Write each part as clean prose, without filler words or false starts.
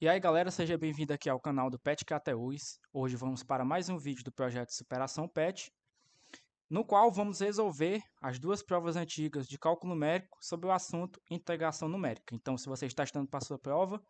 E aí galera, seja bem-vindo aqui ao canal do PET KTUs. Hoje vamos para mais um vídeo do projeto Superação PET, no qual vamos resolver as duas provas antigas de cálculo numérico sobre o assunto integração numérica. Então, se você está estudando para a sua prova,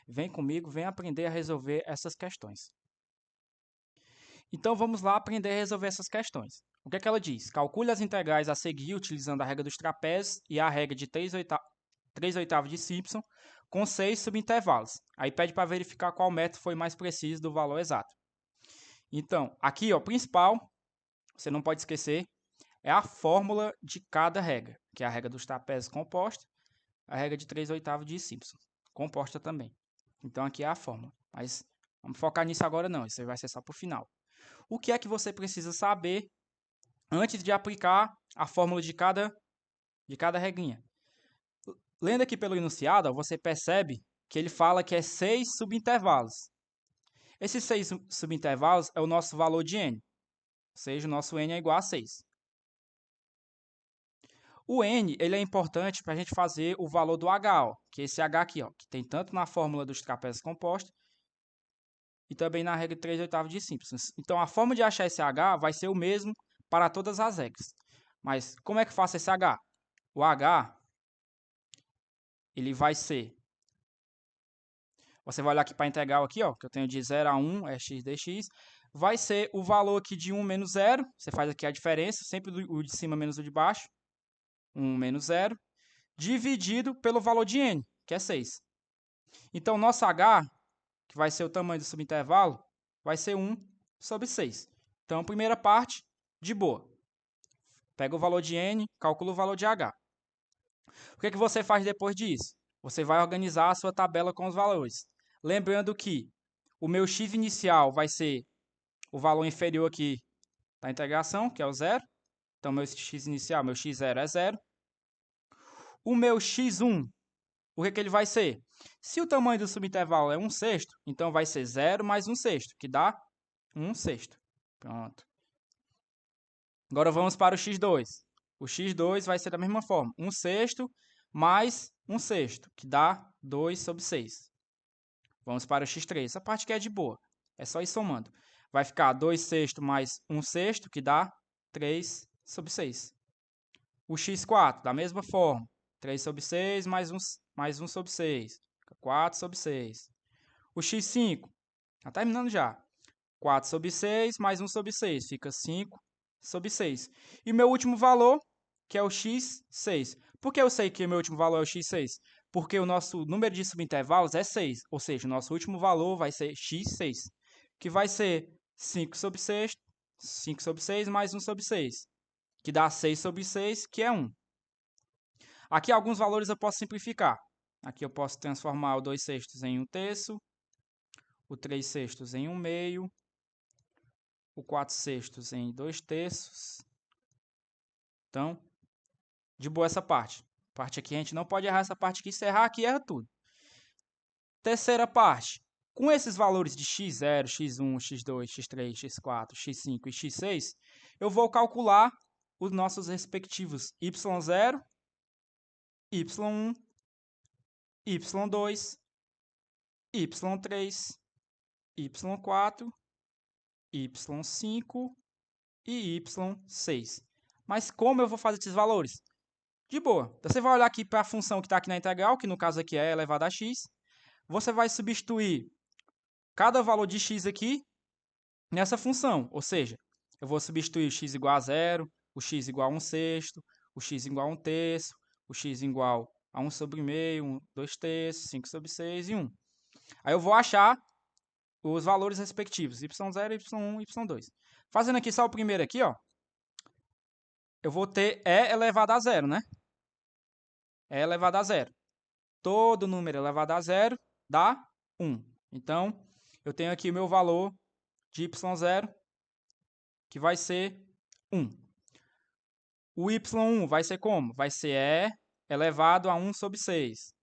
vem comigo, vem aprender a resolver essas questões. Então, vamos lá aprender a resolver essas questões. O que é que ela diz? Calcule as integrais a seguir utilizando a regra dos trapézios e a regra de 3/8 de Simpson com 6 subintervalos. Aí pede para verificar qual método foi mais preciso do valor exato. Então, aqui, ó, principal, você não pode esquecer, é a fórmula de cada regra, que é a regra dos trapézios composta, a regra de 3/8 de Simpson, composta também. Então, aqui é a fórmula. Mas vamos focar nisso agora não, isso vai ser só para o final. O que é que você precisa saber antes de aplicar a fórmula de cada regrinha? Lendo aqui pelo enunciado, ó, você percebe que ele fala que é 6 subintervalos. Esses 6 subintervalos é o nosso valor de n, ou seja, o nosso n é igual a 6. O n ele é importante para a gente fazer o valor do h, ó, que é esse h aqui, ó, que tem tanto na fórmula dos trapézios compostos e também na regra de 3/8 de Simpson. Então, a forma de achar esse h vai ser o mesmo para todas as regras. Mas como é que faço esse h? O h ele vai ser... Você vai olhar aqui para a integral aqui, ó, que eu tenho de 0 a 1, é x dx. Vai ser o valor aqui de 1 menos 0. Você faz aqui a diferença, sempre o de cima menos o de baixo. 1 menos 0. Dividido pelo valor de n, que é 6. Então, nosso h, que vai ser o tamanho do subintervalo, vai ser 1 sobre 6. Então, primeira parte, de boa. Pega o valor de n, calcula o valor de h. O que é que você faz depois disso? Você vai organizar a sua tabela com os valores. Lembrando que o meu x inicial vai ser o valor inferior aqui da integração, que é o 0. Então, meu x inicial, meu x0 é 0. O meu x1, o que é que ele vai ser? Se o tamanho do subintervalo é 1/6, então vai ser 0 mais 1/6, que dá 1/6. Pronto. Agora vamos para o x2. O x2 vai ser da mesma forma, 1/6 mais 1/6, que dá 2 sobre 6. Vamos para o x3. Essa parte aqui é de boa. É só ir somando. Vai ficar 2/6 mais 1/6, que dá 3 sobre 6. O x4, da mesma forma. 3 sobre 6 mais 1 sobre 6. Fica 4 sobre 6. O x5, está terminando já. 4 sobre 6 mais 1 sobre 6. Fica 5 sobre 6. E o meu último valor, que é o x6. Por que eu sei que o meu último valor é o x6? Porque o nosso número de subintervalos é 6, ou seja, o nosso último valor vai ser x6, que vai ser 5 sobre 6, 5 sobre 6 mais 1 sobre 6, que dá 6 sobre 6, que é 1. Aqui alguns valores eu posso simplificar. Aqui eu posso transformar o 2/6 em 1/3, o 3/6 em 1/2, o 4/6 em 2/3. Então, de boa essa parte. Parte aqui a gente não pode errar essa parte aqui. Se errar aqui, erra tudo. Terceira parte. Com esses valores de x0, x1, x2, x3, x4, x5 e x6, eu vou calcular os nossos respectivos y0, y1, y2, y3, y4, y5 e y6. Mas como eu vou fazer esses valores? De boa. Você vai olhar aqui para a função que está aqui na integral, que no caso aqui é elevado a x. Você vai substituir cada valor de x aqui nessa função. Ou seja, eu vou substituir o x igual a 0, o x igual a 1/6, o x igual a 1/3, o x igual a 1 sobre meio, 2/3, 5 sobre 6 e 1. Aí eu vou achar os valores respectivos, y0, y1, y2. Fazendo aqui só o primeiro aqui, ó, eu vou ter e elevado a 0, né? E elevado a 0. Todo número elevado a 0 dá 1. Então, eu tenho aqui o meu valor de y0, que vai ser 1. O y1 vai ser como? Vai ser e elevado a 1 sobre 6.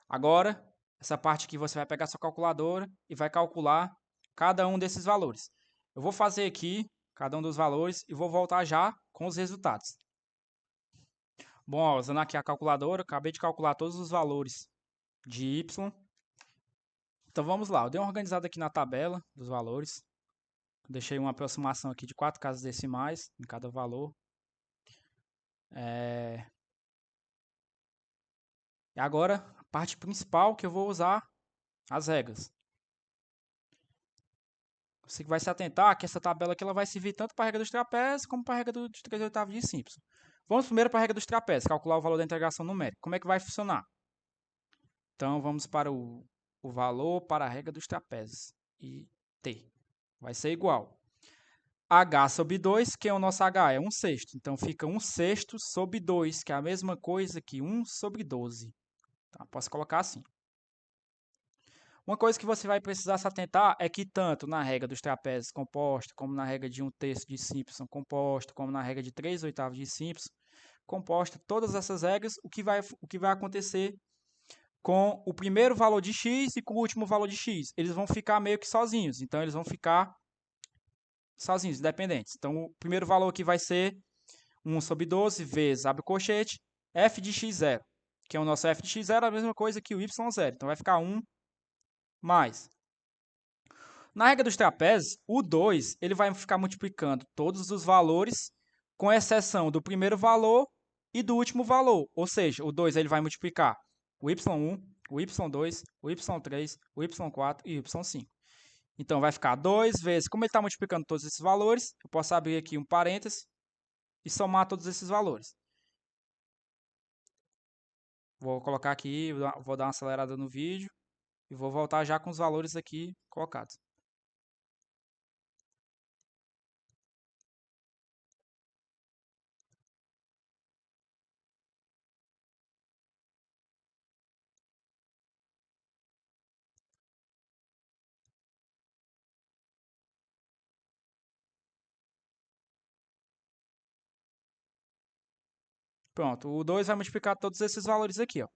Agora, essa parte aqui você vai pegar sua calculadora e vai calcular cada um desses valores. Eu vou fazer aqui cada um dos valores e vou voltar já com os resultados. Bom, ó, usando aqui a calculadora, acabei de calcular todos os valores de y. Então vamos lá, eu dei uma organizada aqui na tabela dos valores. Deixei uma aproximação aqui de 4 casas decimais em cada valor. E agora, a parte principal que eu vou usar, as regras. Você vai se atentar que essa tabela aqui ela vai servir tanto para a regra dos trapézios como para a regra de 3/8 de Simpson. Vamos primeiro para a regra dos trapézios, calcular o valor da integração numérica. Como é que vai funcionar? Então, vamos para o valor para a regra dos trapézios. E T vai ser igual. H sobre 2, que é o nosso H? É 1/6. Então, fica 1/6 sobre 2, que é a mesma coisa que 1 sobre 12. Tá? Posso colocar assim. Uma coisa que você vai precisar se atentar é que tanto na regra dos trapézios composta, como na regra de 1/3 de Simpson composta, como na regra de 3/8 de Simpson composta, todas essas regras, o que vai acontecer com o primeiro valor de x e com o último valor de x? Eles vão ficar meio que sozinhos, então eles vão ficar sozinhos, independentes. Então o primeiro valor aqui vai ser 1 sobre 12 vezes, abre o colchete, f de x0, que é o nosso f de x0, a mesma coisa que o y0. Então vai ficar 1 mais. Na regra dos trapézios, o 2 ele vai ficar multiplicando todos os valores, com exceção do primeiro valor e do último valor. Ou seja, o 2 ele vai multiplicar o y1, o y2, o y3, o y4 e o y5. Então, vai ficar 2 vezes, como ele está multiplicando todos esses valores, eu posso abrir aqui um parêntese e somar todos esses valores. Vou colocar aqui, vou dar uma acelerada no vídeo e vou voltar já com os valores aqui colocados. Pronto, o 2 vai multiplicar todos esses valores aqui, ó.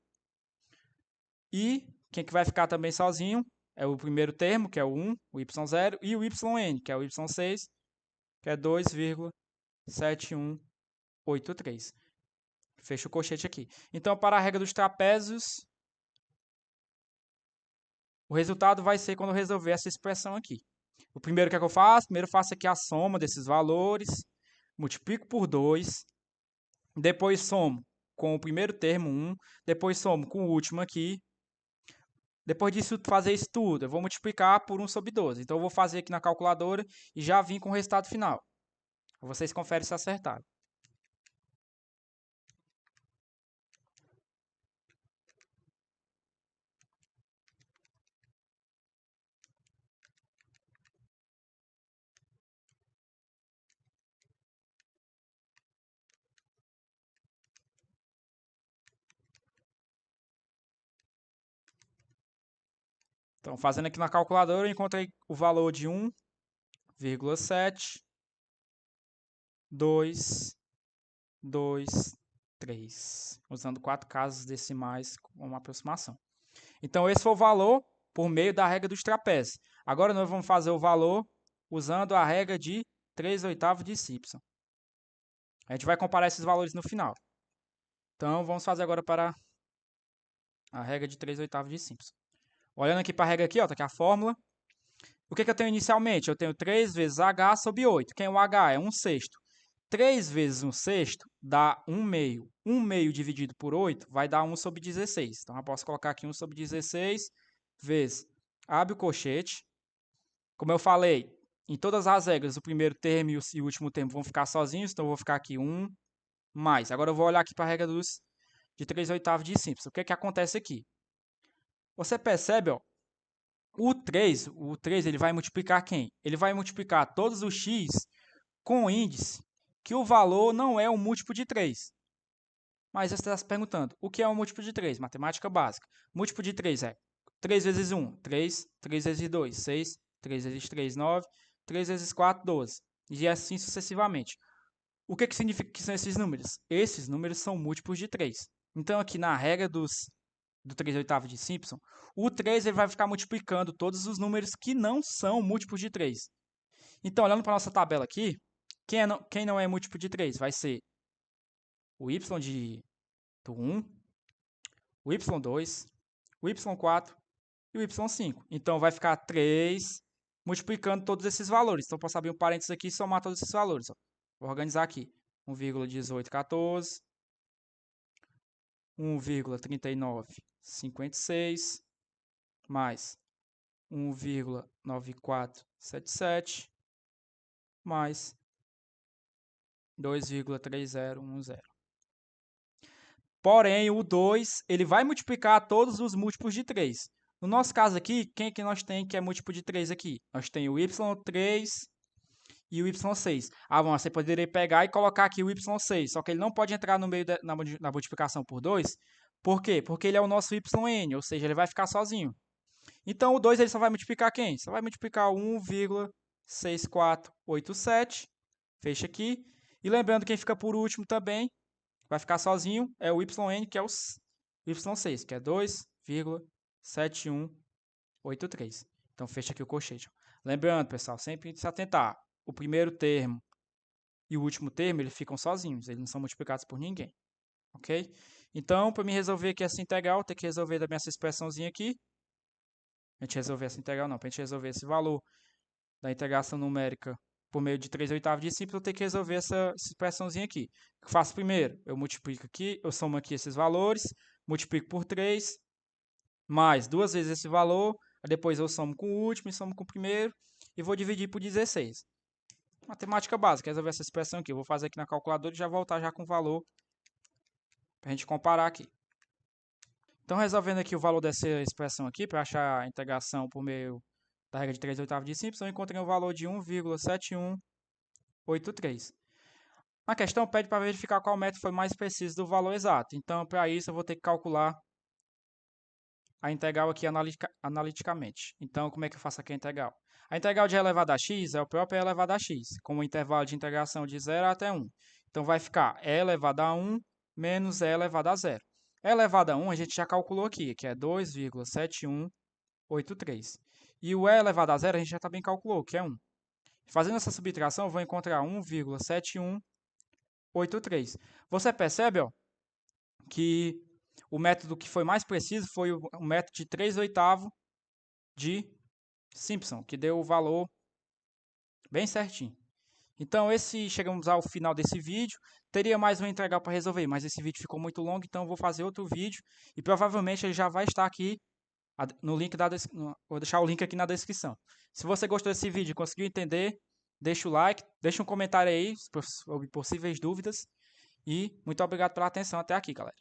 E quem que vai ficar também sozinho é o primeiro termo, que é o 1, o y0, e o yn, que é o y6, que é 2,7183. Fecha o colchete aqui. Então, para a regra dos trapézios, o resultado vai ser quando eu resolver essa expressão aqui. O primeiro que é que eu faço? Primeiro eu faço aqui a soma desses valores, multiplico por 2, depois somo com o primeiro termo 1, depois somo com o último aqui. Depois disso, fazer isso tudo, eu vou multiplicar por 1 sobre 12. Então, eu vou fazer aqui na calculadora e já vim com o resultado final. Vocês conferem se acertaram. Então, fazendo aqui na calculadora, eu encontrei o valor de 1,7223, usando 4 casas decimais como aproximação. Então, esse foi o valor por meio da regra dos trapézios. Agora, nós vamos fazer o valor usando a regra de 3/8 de Simpson. A gente vai comparar esses valores no final. Então, vamos fazer agora para a regra de 3/8 de Simpson. Olhando aqui para a regra aqui, ó, tá aqui a fórmula. O que eu tenho inicialmente? Eu tenho 3 vezes h sobre 8. Quem é o h? É 1/6. 3 vezes 1/6 dá 1/2. 1/2 dividido por 8 vai dar 1 sobre 16. Então, eu posso colocar aqui 1 sobre 16 vezes, abre o colchete. Como eu falei, em todas as regras, o primeiro termo e o último termo vão ficar sozinhos. Então, eu vou ficar aqui 1 mais. Agora, eu vou olhar aqui para a regra de 3/8 de Simpson. O que acontece aqui? Você percebe, ó, o 3 ele vai multiplicar quem? Ele vai multiplicar todos os x com índice que o valor não é um múltiplo de 3. Mas você está se perguntando, o que é um múltiplo de 3? Matemática básica. Múltiplo de 3 é 3 vezes 1, 3, 3 vezes 2, 6, 3 vezes 3, 9, 3 vezes 4, 12. E assim sucessivamente. O que significa que são esses números? Esses números são múltiplos de 3. Então, aqui na regra do 3/8 de Simpson, o 3 ele vai ficar multiplicando todos os números que não são múltiplos de 3. Então, olhando para a nossa tabela aqui, quem não é múltiplo de 3? Vai ser o y do 1, o y2, o y4 e o y5. Então, vai ficar 3 multiplicando todos esses valores. Então, posso abrir um parênteses aqui e somar todos esses valores. Ó. Vou organizar aqui. 1,1814, 1,3956, mais 1,9477, mais 2,3010. Porém, o 2, ele vai multiplicar todos os múltiplos de 3. No nosso caso aqui, quem que nós tem que é múltiplo de 3 aqui? Nós tem o y3 e o y6. Ah, bom, você poderia pegar e colocar aqui o y6, só que ele não pode entrar no meio na multiplicação por 2. Por quê? Porque ele é o nosso yn, ou seja, ele vai ficar sozinho. Então, o 2 ele só vai multiplicar quem? Só vai multiplicar 1,6487. Fecha aqui. E lembrando, quem fica por último também vai ficar sozinho é o yn, que é o y6, que é 2,7183. Então, fecha aqui o colchete. Lembrando, pessoal, sempre se atentar. O primeiro termo e o último termo, eles ficam sozinhos. Eles não são multiplicados por ninguém. Ok? Então, para me resolver aqui essa integral, tem que resolver também essa expressãozinha aqui. A gente resolver essa integral, não. Para a gente resolver esse valor da integração numérica por meio de 3/8 de simples, eu tenho que resolver essa expressãozinha aqui. O que eu faço primeiro? Eu multiplico aqui, eu somo aqui esses valores, multiplico por 3, mais 2 vezes esse valor, depois eu somo com o último e somo com o primeiro, e vou dividir por 16. Matemática básica, resolver essa expressão aqui. Eu vou fazer aqui na calculadora e já voltar já com o valor para a gente comparar aqui. Então, resolvendo aqui o valor dessa expressão aqui, para achar a integração por meio da regra de 3/8 de simples, eu encontrei um valor de 1,7183. A questão pede para verificar qual método foi mais preciso do valor exato. Então, para isso, eu vou ter que calcular a integral aqui analiticamente. Então, como é que eu faço aqui a integral? A integral de e elevado a x é o próprio e elevado a x, com o intervalo de integração de 0 até 1. Então, vai ficar e elevado a 1 menos e elevado a 0. E elevado a 1 a gente já calculou aqui, que é 2,7183. E o e elevado a 0 a gente já também calculou, que é 1. Fazendo essa subtração, eu vou encontrar 1,7183. Você percebe, ó, que o método que foi mais preciso foi o método de 3/8 de Simpson, que deu o valor bem certinho. Então, chegamos ao final desse vídeo. Teria mais uma integral para resolver, mas esse vídeo ficou muito longo, então eu vou fazer outro vídeo. E provavelmente ele já vai estar aqui no link vou deixar o link aqui na descrição. Se você gostou desse vídeo e conseguiu entender, deixa o like, deixa um comentário aí sobre possíveis dúvidas. E muito obrigado pela atenção até aqui, galera.